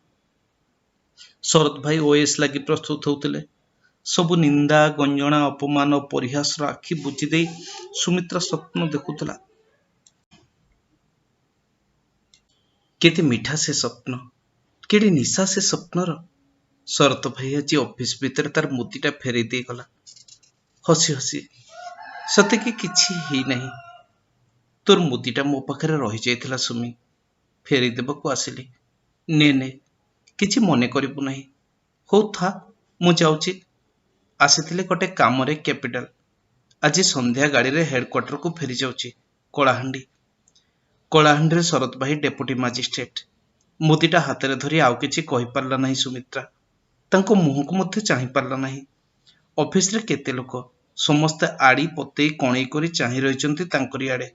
शरद भाई ओएस लगी प्रस्तुत होउथिले। सबु निंदा, गंजणा, अपमान और परिहास आखि बुझी दे सुमित्रा स्वप्न देखुथिला। केते मीठा से स्वप्न, केड़ी निशा से स्वप्नर। शरत भाई आज ऑफिस भीतर तार मुदीटा फेरे दे गला। हसी हसी, सते कि किछि ही नहीं। तोर मुदीटा मो पाखरे रही जाइथिला सुमी। फेरी देबकू आसिली। ने ने, किछि मने करिबु नहीं। हो था, मु जाउची। आसिथिले गोटे कामरे कैपिटल। आज संध्या गाड़ी रे हेडक्वार्टर को फेरी जाउची। कलाहांडी। कलाहांडी शरद भाई डेपुटी मजिस्ट्रेट। मुदीटा हाथ में धरी आउ किछि कहि पारला नहीं सुमित्रा। तांको मुह को मध्य चाहि पारला नहीं। ऑफिस रे केते लोक, समस्ते आड़ी पतेई कणई करी चाहि रहिचंती तांकरी आड़े।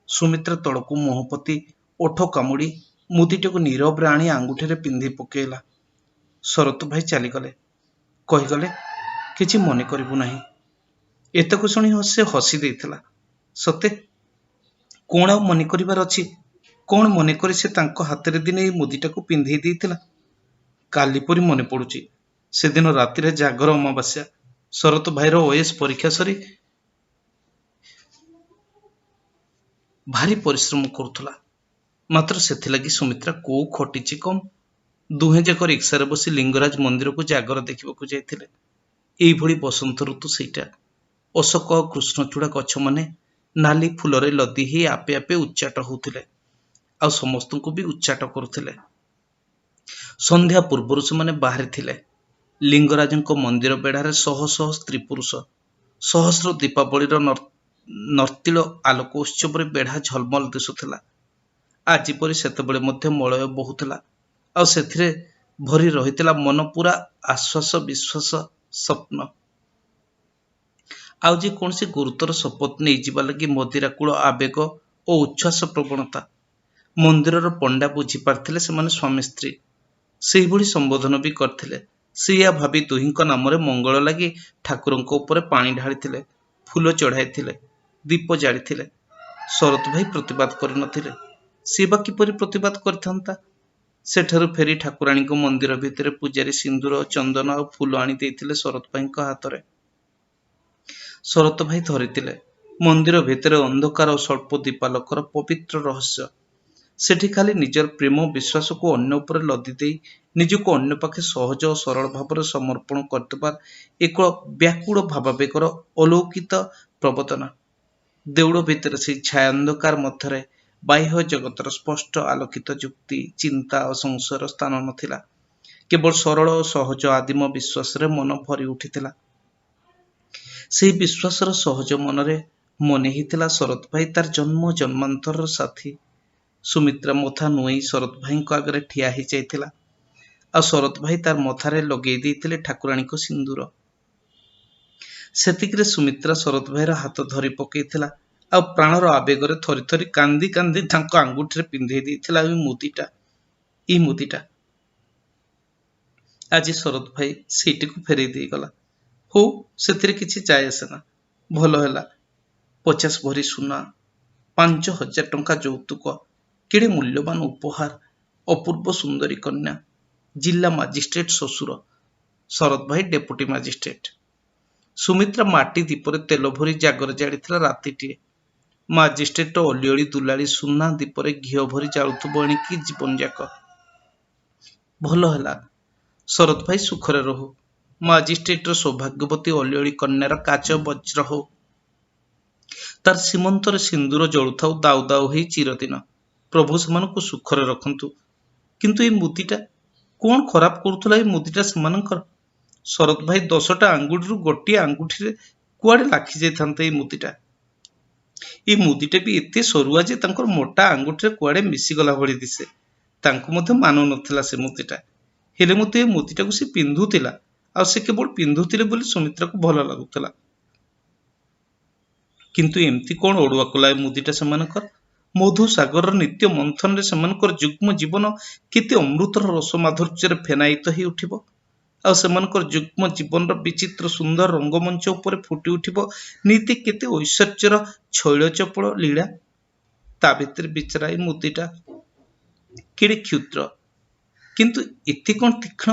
सुमित्रा तळकू मुह पति ओठ कामुड़ी मुदीटाକୁ नीरव आणी आंगुठीरे पिंधि पकेइला। शरत भाई चलीगले। कहीगले, किछि मने करिबु नाही। एतक शुणी से हसी देइथिला। सते कौन आ मने करिबार अछि? कौन मने करी से तांको हाथ में दिने मुदीटाକୁ पिंधि देइथिला? काली परी मने पड़ुची। से दिन राति रे जागर अमावास्या। शरत भाईर ओएस परीक्षा सरी भारी परिश्रम करुथला। मात्र सेथिलागी सुमित्रा को खटिची कम। दुहे जाक रिक्सारे बसी लिंगराज मंदिर को जागर देखिबाकू जाइथिले। एई भली बसंत ऋतु सेटा। अशोक और कृष्णचूड़ा गछ माने नाली फुलरे लदी ही आपे आपे उच्चाट होउथिले। आ समस्तଙ୍କୁ भी उच्चाट करुथिले। संध्या पूर्वरु से माने बाहरी थिले। लिंगराजଙ୍କ मंदिर बेढ़ारे शह शह स्त्री पुरुष। सहस्र दीपावलीर नर्तिल आलोक उत्सव बेढ़ा झलमल दिसुथिला। आज परी सेतेबेले मध्य मलय बहुथिला। आ सेथिरे भरी रहिथिला मन पूरा आश्वास विश्वास स्वप्न। आउ जे कौनसी गुरुतर शपथ नहीं जिबा लगी मदिराकूल आवेग और उच्छ्वास प्रवणता। मंदिरर पंडा बुझी पारथिले सेमाने स्वामी स्त्री। सेही भली संबोधन भी करथिले। सिया भाभी दुहींक नामरे मंगल लगी ठाकुरंक उपरे पानी ढाळिथिले, फूल चढ़ाइथिले, दीप जाळिथिले। शरत भाई प्रतिवाद करिनथिले। से बा किपरि प्रतिवाद करिथंता? सेठारु फेरी ठाकुराणी को मंदिर भितर पूजारी सिंदूर चंदन और फूल आनी देइथिले शरत भाई हाथ में। शरत भाई धरिथिले। मंदिर भितर अंधकार और स्वल्प दीपालोकर पवित्र रहस्य। सेठी खाली निजर प्रेम विश्वास को अन्य उपर लदी दे निजको अन्य पाखे सहज और सरल भाव समर्पण करदेबार एक व्याकुल भावावेगर अलौकित प्रबोधन। देउड़ भितर से छायांधकार मध्यरे बाह्य जगतर स्पष्ट आलोकित जुक्ति चिंता और संशयर स्थान नथिला। केवल सरल और सहज आदिम विश्वास रे मन भरी उठिथिला। से विश्वासर सहज मनरे मने हिथिला शरत भाई तार जन्म जन्मांतर साथी। सुमित्रा मथा नुई शरत भाई को आगे ठिया ही जाइथिला। आ शरत भाई तार मथारे लगे देइथिले ठाकुराणी को सिंदूर। सेतिकरे सुमित्रा शरत भाईर हाथ धरी पकेइथिला। आ प्राणर आवेगरे थरी थरी कांदी कांदी तांको आंगुठीरे पिंधेई देइथिला ई मुदीटा। आज शरत भाई सेठी को फेरई देई गला। हो सेथिरे किछि जाय आसेना। ଭଲ ହେଲା। 50 ଭରି ସୁନା, 5,000 ଟଙ୍କା ଯୌତୁକ, କେଡ଼େ ମୂଲ୍ୟବାନ ଉପହାର, ଅପୂର୍ବ ସୁନ୍ଦରୀ କନ୍ୟା, ଜିଲ୍ଲା ମାଜିଷ୍ଟ୍ରେଟ ଶ୍ୱଶୁର, ଶରତ ଭାଇ ଡେପୁଟି ମାଜିଷ୍ଟ୍ରେଟ। ସୁମିତ୍ରା ମାଟି ଦୀପରେ ତେଲ ଭରି ଜାଗର ଜାଳିଥିଲା ରାତିଟିଏ। ମାଜିଷ୍ଟ୍ରେଟ ଅଲିଅଳି ଦୁଲାଳି ସୁନା ଦୀପରେ ଘିଅ ଭରି ଜାଳୁଥିବ ଏଣିକି ଜୀବନ ଯାକ। ଭଲ ହେଲା, ଶରତ ଭାଇ ସୁଖରେ ରହୁ। ମାଜିଷ୍ଟ୍ରେଟର ସୌଭାଗ୍ୟବତୀ ଅଲିଅଳି କନ୍ୟାର କାଚ ବଜ୍ର ହଉ। ତାର ସୀମନ୍ତରେ ସିନ୍ଦୁର ଜଳୁଥାଉ ଦାଉ ଦାଉ ହେଇ ଚିରଦିନ। ପ୍ରଭୁ ସେମାନଙ୍କୁ ସୁଖରେ ରଖନ୍ତୁ। କିନ୍ତୁ ଏଇ ମୁଦିଟା କଣ ଖରାପ କରୁଥିଲା? ଏଇ ମୁଦିଟା ସେମାନଙ୍କର। ଶରତ ଭାଇ 10ଟା ଆଙ୍ଗୁଠିରୁ ଗୋଟିଏ ଆଙ୍ଗୁଠିରେ କୁଆଡେ ଲାଖି ଯାଇଥାନ୍ତା ଏଇ ମୁଦିଟା। ଏଇ ମୁଦିଟା ବି ଏତେ ସରୁଆ ଯେ ତାଙ୍କର ମୋଟା ଆଙ୍ଗୁଠିରେ କୁଆଡେ ମିଶିଗଲା ଭଳି ଦିଶେ। ତାଙ୍କୁ ମଧ୍ୟ ମାନୁ ନଥିଲା ସେ ମୁଦିଟା। ହେଲେ ମଧ୍ୟ ଏ ମୁଦିଟାକୁ ସେ ପିନ୍ଧୁଥିଲା, ଆଉ ସେ କେବଳ ପିନ୍ଧୁଥିଲେ ବୋଲି ସୁମିତ୍ରାକୁ ଭଲ ଲାଗୁଥିଲା। କିନ୍ତୁ ଏମିତି କଣ ଅଡୁଆ କଲା ଏ ମୁଦିଟା ସେମାନଙ୍କର? ମଧୁ ସାଗରର ନିତ୍ୟ ମନ୍ଥନରେ ସେମାନଙ୍କର ଯୁଗ୍ମ ଜୀବନ କେତେ ଅମୃତର ରସ ମାଧୁର୍ଯ୍ୟରେ ଫେନାୟିତ ହେଇ ଉଠିବ, ଆଉ ସେମାନଙ୍କର ଯୁଗ୍ମ ଜୀବନର ବିଚିତ୍ର ସୁନ୍ଦର ରଙ୍ଗମଞ୍ଚ ଉପରେ ଫୁଟି ଉଠିବ ନୀତି କେତେ ଐଶ୍ୱର୍ଯ୍ୟର ଛୈଳଚପଳ ଲୀଳା। ତା ଭିତରେ ବିଚରା ଏଇ ମୁଦିଟା କେଡ଼େ କ୍ଷୁଦ୍ର, କିନ୍ତୁ ଏତେ କଣ ତୀକ୍ଷ୍ଣ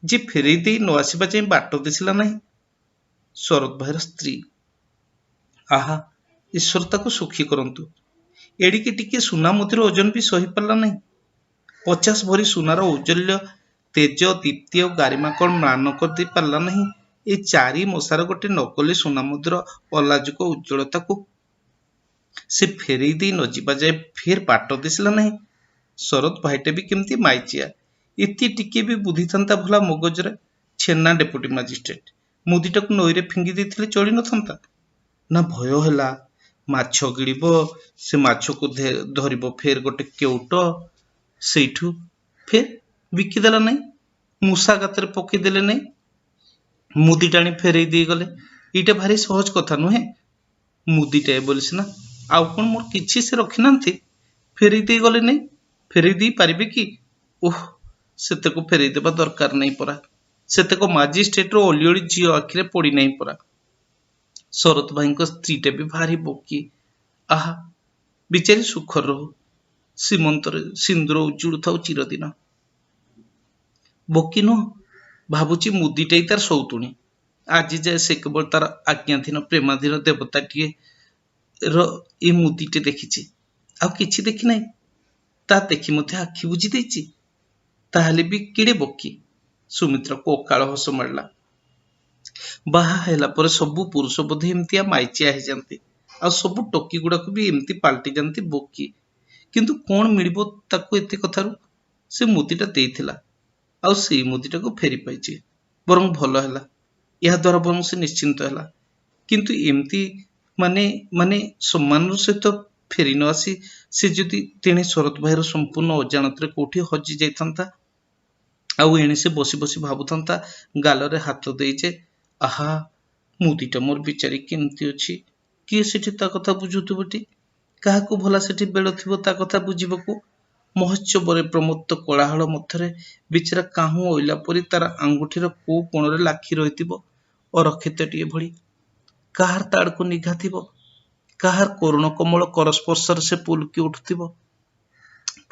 ଯେ ଫେରେଇ ଦେଇ ନ ଆସିବା ଯାଏ ବାଟ ଦିଶିଲା ନାହିଁ। ଶରତ ଭାଇର ସ୍ତ୍ରୀ, ଆହା, ଈଶ୍ୱର ତାକୁ ସୁଖୀ କରନ୍ତୁ। ଏଡ଼ିକି ଟିକେ ସୁନା ମୁଦିର ଓଜନ ବି ସହିପାରିଲା ନାହିଁ। 50 ଭରି ସୁନାର ଔଜ୍ଜଲ୍ୟ, ତେଜ, ଦୀପ୍ତି ଆଉ ଗାରିମା କଣ ମ୍ଳାନ କରିଦେଇ ପାରିଲା ନାହିଁ ଏଇ 4 ମଶାର ଗୋଟେ ନକଲି ସୁନା ମୁଦିର ଅଲାଜୁକ ଉଜ୍ଜ୍ୱଳତାକୁ। ସେ ଫେରେଇ ଦେଇ ନ ଯିବା ଯାଏ ଫେର ବାଟ ଦିଶିଲା ନାହିଁ। ଶରତ ଭାଇଟା ବି କେମିତି ମାଇଚିଆ, ଏତେ ଟିକେ ବି ବୁଦ୍ଧି ଥାନ୍ତା ଭଲା ମଗଜରେ। ଛେନା ଡେପୁଟି ମାଜିଷ୍ଟ୍ରେଟ ମୁଦିଟାକୁ ନଈରେ ଫିଙ୍ଗି ଦେଇଥିଲେ ଚଳି ନଥାନ୍ତା? ନା ଭୟ ହେଲା ମାଛ ଗିଳିବ, ସେ ମାଛକୁ ଧରିବ ଫେର ଗୋଟେ କେଉଟ, ସେଇଠୁ ଫେର ବିକିଦେଲା ନାହିଁ, ମୂଷା ଗାତରେ ପକେଇଦେଲେ ନାହିଁ, ମୁଦି ଟାଣି ଫେରେଇ ଦେଇ ଗଲେ। ଏଇଟା ଭାରି ସହଜ କଥା ନୁହେଁ? ମୁଦିଟାଏ ବୋଲି ସିନା, ଆଉ କଣ ମୋର କିଛି ସେ ରଖିନାହାନ୍ତି? ଫେରେଇ ଦେଇ ଗଲେ ନାହିଁ, ଫେରେଇ ଦେଇ ପାରିବେ କି? ଓହ, ସେତକ ଫେରେଇ ଦେବା ଦରକାର ନାହିଁ ପରା। ସେତକ ମାଜିଷ୍ଟ୍ରେଟର ଅଲିଅଳି ଝିଅ ଆଖିରେ ପଡିନାହିଁ ପରା। ଶରତ ଭାଇଙ୍କ ସ୍ତ୍ରୀଟା ବି ଭାରି ବୋକି। ଆହା, ବିଚାରି ସୁଖରେ ରହୁ। ସୀମନ୍ତରେ ସିନ୍ଦୁର ଉଜ୍ଜୁଳୁଥାଉ ଚିରଦିନ। ବୋକି ନୁହଁ, ଭାବୁଛି ମୁଦିଟାଇ ତାର ସଉତୁଣୀ। ଆଜି ଯାଏ ସେ କେବଳ ତାର ଆଜ୍ଞାଧୀନ ପ୍ରେମାଧୀନ ଦେବତାଟିଏ ର ଏ ମୁଦିଟେ ଦେଖିଛି, ଆଉ କିଛି ଦେଖି ନାହିଁ। ତା ଦେଖି ମଧ୍ୟ ଆଖି ବୁଜି ଦେଇଛି। ତାହେଲେ ବି କେଡ଼େ ବୋକି। ସୁମିତ୍ରାକୁ ଅକାଳ ହସ ମାରିଲା। ବାହା ହେଲା ପରେ ସବୁ ପୁରୁଷ ବୋଧେ ଏମିତିଆ ମାଇଚିଆ ହେଇଯାନ୍ତି, ଆଉ ସବୁ ଟୋକି ଗୁଡାକୁ ବି ଏମିତି ପାଲଟି ଯାନ୍ତି ବୋକି। କିନ୍ତୁ କଣ ମିଳିବ ତାକୁ ଏତେ କଥାରୁ? ସେ ମୁଦିଟା ଦେଇଥିଲା, ଆଉ ସେଇ ମୁଦିଟାକୁ ଫେରି ପାଇଛି। ବରଂ ଭଲ ହେଲା, ଏହା ଦ୍ୱାରା ବରଂ ସେ ନିଶ୍ଚିନ୍ତ ହେଲା। କିନ୍ତୁ ଏମିତି ମାନେ ମାନେ ସମ୍ମାନର ସହିତ ଫେରି ନ ଆସି ସେ ଯଦି ତେଣେ ଶରତ ଭାଇର ସମ୍ପୂର୍ଣ୍ଣ ଅଜାଣତରେ କୋଉଠି ହଜି ଯାଇଥାନ୍ତା, ଆଉ ଏଣେ ସେ ବସି ବସି ଭାବୁଥାନ୍ତା ଗାଲରେ ହାତ ଦେଇ ଯେ, ଆହା, ମୁଦିଟା ମୋର ବିଚାରି କେମିତି ଅଛି, କିଏ ସେଠି ତା କଥା ବୁଝୁଥିବଟି? କାହାକୁ ଭଲା ସେଠି ବେଳ ଥିବ ତା କଥା ବୁଝିବାକୁ? ମହୋତ୍ସବରେ ପ୍ରମତ୍ତ କୋଳାହଳ ମଧ୍ୟରେ ବିଚରା କାହୁଁ ଅଇଲା ପରି ତାର ଆଙ୍ଗୁଠିର କୋଉ କୋଣରେ ଲାଖି ରହିଥିବ ଅରକ୍ଷିତଟିଏ ଭଳି। କାହାର ତା ଆଡକୁ ନିଘା ଥିବ, କାହାର କରୁଣ କୋମଳ କରସ୍ପର୍ଶରେ ସେ ପୁଲକି ଉଠୁଥିବ,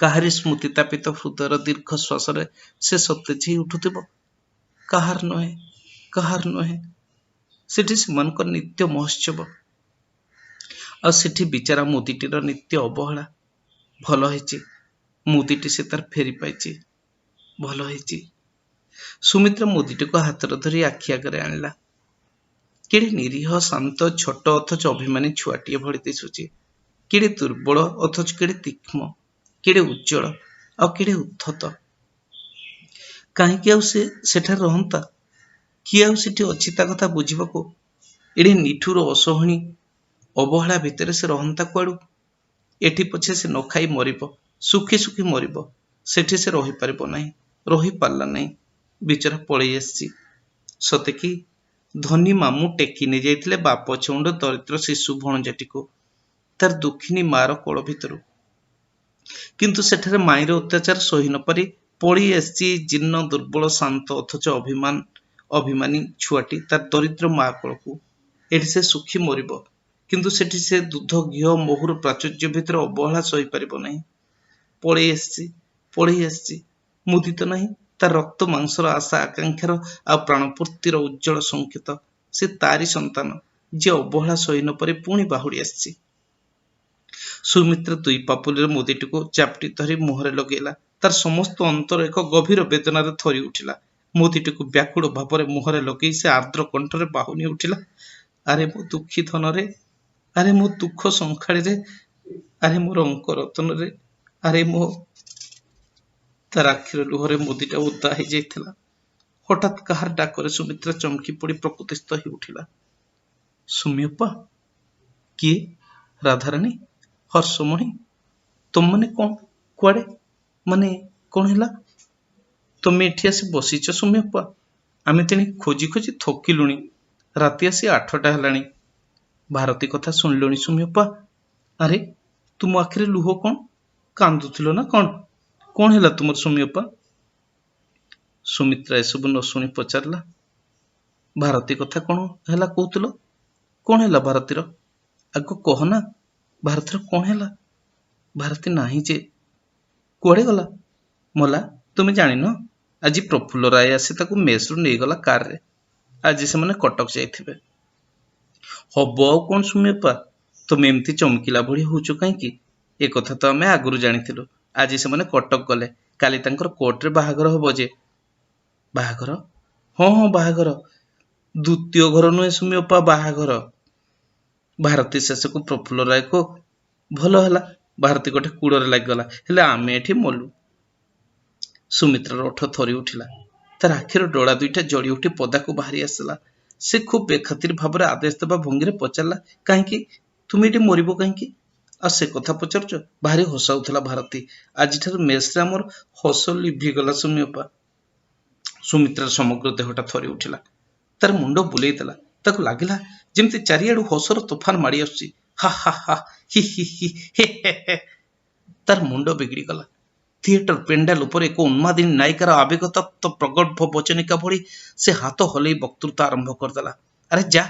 କାହାରି ସ୍ମୃତି ତାପିତ ହୃଦୟର ଦୀର୍ଘ ଶ୍ୱାସରେ ସେ ସତେଜ ହେଇ ଉଠୁଥିବ। କାହାର ନୁହେଁ, କାହାର ନୁହେଁ। ସେଠି ସେମାନଙ୍କ ନିତ୍ୟ ମହୋତ୍ସବ, ଆଉ ସେଠି ବିଚାରା ମୁଦିଟିର ନିତ୍ୟ ଅବହେଳା। ଭଲ ହେଇଛି, ମୁଦିଟି ସେ ତାର ଫେରି ପାଇଛି। ଭଲ ହେଇଛି। ସୁମିତ୍ରା ମୁଦିଟିକୁ ହାତରେ ଧରି ଆଖି ଆଗରେ ଆଣିଲା। କେଡ଼େ ନିରୀହ, ଶାନ୍ତ, ଛୋଟ ଅଥଚ ଅଭିମାନୀ ଛୁଆଟିଏ ଭଳି ଦିଶୁଛି। କେଡ଼େ ଦୁର୍ବଳ ଅଥଚ କେଡ଼େ ତୀକ୍ଷ୍ଣ, କେଡ଼େ ଉଜ୍ଜ୍ୱଳ ଆଉ କେଡ଼େ ଉଦ୍ଧତ। କାହିଁକି ଆଉ ସେ ସେଠାରେ ରହନ୍ତା? କିଏ ଆଉ ସେଠି ଅଛି ତା କଥା ବୁଝିବାକୁ? ଏଡ଼େ ନିଠୁର ଅସହନୀ ଅବହେଳା ଭିତରେ ସେ ରହନ୍ତା କୁଆଡୁ? ଏଠି ପଛେ ସେ ନ ଖାଇ ମରିବ, ଶୁଖି ଶୁଖି ମରିବ, ସେଠି ସେ ରହିପାରିବ ନାହିଁ, ରହିପାରିଲା ନାହିଁ। ବିଚରା ପଳେଇ ଆସିଛି। ସତେ କି ଧନୀ ମାମୁଁ ଟେକି ନେଇଯାଇଥିଲେ ବାପ ଛେଉଣ୍ଡ ଦରିଦ୍ର ଶିଶୁ ଭଣଜାଟିକୁ ତାର ଦୁଃଖିନୀ ମାର କୋଳ ଭିତରୁ। କିନ୍ତୁ ସେଠାରେ ମାଇର ଅତ୍ୟାଚାର ସହି ନ ପାରି ପଳେଇ ଆସିଛି ଜୀର୍ଣ୍ଣ, ଦୁର୍ବଳ, ଶାନ୍ତ ଅଥଚ ଅଭିମାନୀ ଛୁଆଟି ତାର ଦରିଦ୍ର ମା କୋଳକୁ। एठी से सुखी मरिब किंतु सेठी से दूध घी मोहुर प्राचुर्य भितर अवहेला सही पारिब नहीं। पड़े आसी मुदित नहीं तार रक्त मांसर आशा आकांक्षार आ प्राणपूर्तिर उज्जवल संकेत से तारी संतान जे अवहेला सही न पारि पुणी बाहुड़ी आसी। सुमित्रा दुई पापुलिर मुदीटी को चापटी धरी मुहरे लगेला। तार समस्त अंतर एक गभीर वेदनार थरी उठिला। मुदीटी को व्याकुल भाव मुहरे लगे से आर्द्र कंठरे बाहुनी उठिला, अरे मो दुखी धन रे, अरे मो दुख संखाड़ी रे, अरे मोर अंक रतन रे, अरे मो। तार आखिर लुहरे मुदीटा उदा हो जाइथिला। हठात कहार डाकरे सुमित्रा चमकी पड़ी प्रकृतिस्थ हो उठिला। सुमियप्पा किए? राधाराणी, हर्षमणि, तुम मैंने कौन कुआड़े माने कौन है? तुम्हें एठी आसी बसीच सुमियप्पा? आमे तेणी खोजी खोजी थकिलुणी। राति आसी 8टा हेलाणी। भारती कथा शुणिलुणी सुमियप्पा? अरे तुम आखिरे लुह कौन? कांदुथिल ना कौन? कौन है तुमर सुमियप्पा? सुमित्रा एसबू न शुणी पचारला, भारती कथा कौन है कहतुल? कौन है भारतीर? आग कहना, भारतीर कौन है? भारती नाही जे कुआड़े गला? मला तुम्हें जान न? आज प्रफुल्ल राय आसी ताकू मेस रु नहीं गला कार रे। आज से मैंने कटक जाइथिबे। हब आ कौन सुमियप्पा? तुम एमती चमकिला भली होचु कहीं? ए कथा तो आमे आगुरु जानिथिलु। आज से मैंने कटक गले, काली तांकर कोर्ट रे बाहागर हबो जे। बाहागर? हाँ हाँ बाहागर। द्वितीय घर नुहे सुमियप्पा, बाहागर। भारती शेष को प्रफुल्ल राय को भल है। भारती गोटे कूड़े लगिगला, हेले आमे एठी मलु। सुमित्रार ओठ थरी उठिला। तार आखिर डोला दुईटा जड़ी उठी पदा को बाहरी आसला। से खूब बेखातिर भाव आदेश देवा भंगी पचारा, कहीं तुम ये मरब कहीं? आ से कथा पचारुच? भारी हसाउला भारती। आज मेस आमर हस लिभिगला सुमियप्पा। सुमित्रार समग्र देहटा थरी उठिला। तार मुंड बुलेदेला। ताकू लागिला जेमती चारिआडू हसर तोफान माड़ी आसुची। हा हा हा हि हि हि हे हे हे। तार मुंड बिगड़ी गला। थिएटर पेंडाल उपर एक उन्मादिनी नायिकार आवेगतप्त प्रगल्भ वचनिका भली से हाथ हलई वक्तृता आरंभ करदेला। अरे जा,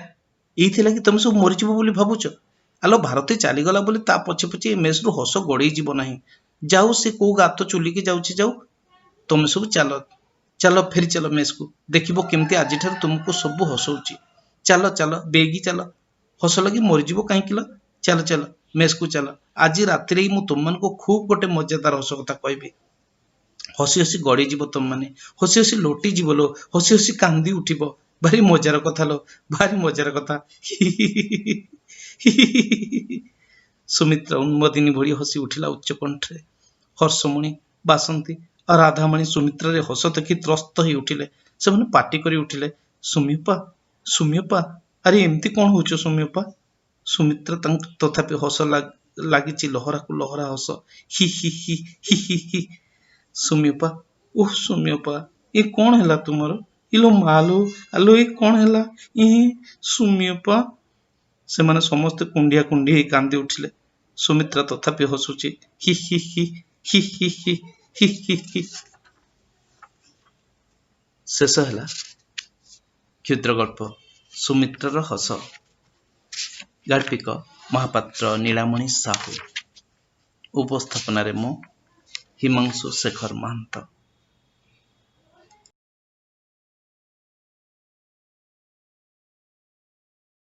ये लगी तुम सब मरीज बोली भावुच? आलो भारती चलीगला बोली ता पछे पछे ए मेस रु हस गड़े जीव नहीं। जाऊ से को गात चुलिकी जाऊँ जाऊ। तुम सब चल चल फेरी चल मेस को, देखिबो केमती आज तुमको सब हसौची। चल चल बेगी चल, हस लगी मरीज कहीं? चल चल मेस को चल। आज राति ही तुम को खूब गोटे मजादार हस कथा कहबी। हसी हसी गड़ी जीव तुम मैंने, हसी हसी लोटी जीव लो, हसी हसी कांदी उठिब। भारी मजार कथा लो, भारी मजार कथा। सुमित्रा उन्मदिनी भली हसी उठिला उच्च कंठरे। हर्षमणि, बासंती और राधामणि सुमित्रारे हस देखि त्रस्त हो उठिले। से पाटी करी उठिले, सुमियप्पा सुमियप्पा, अरे एमती कौन होचो सुमियप्पा? सुमित्रा तथापि हस लगी लहरा को लहरा हस। हि हि हि हि हि हि। सुमियप्पा, ओह सुमियप्पा, ये कौन है तुमर? इलो मालो आलो ये कौन है? सुमियप्पा। से माने समस्ते कुंडिया कुंडी कांदी उठिले। सुमित्रा तथापि हसुची। हि हि हि हि हि हि हि हि हि। शेष है क्षुद्र गल्प सुमित्रार हस। गाल्पिक महापात्र नीलामणि साहू। उपस्थापन मु हिमांशु शेखर महंत।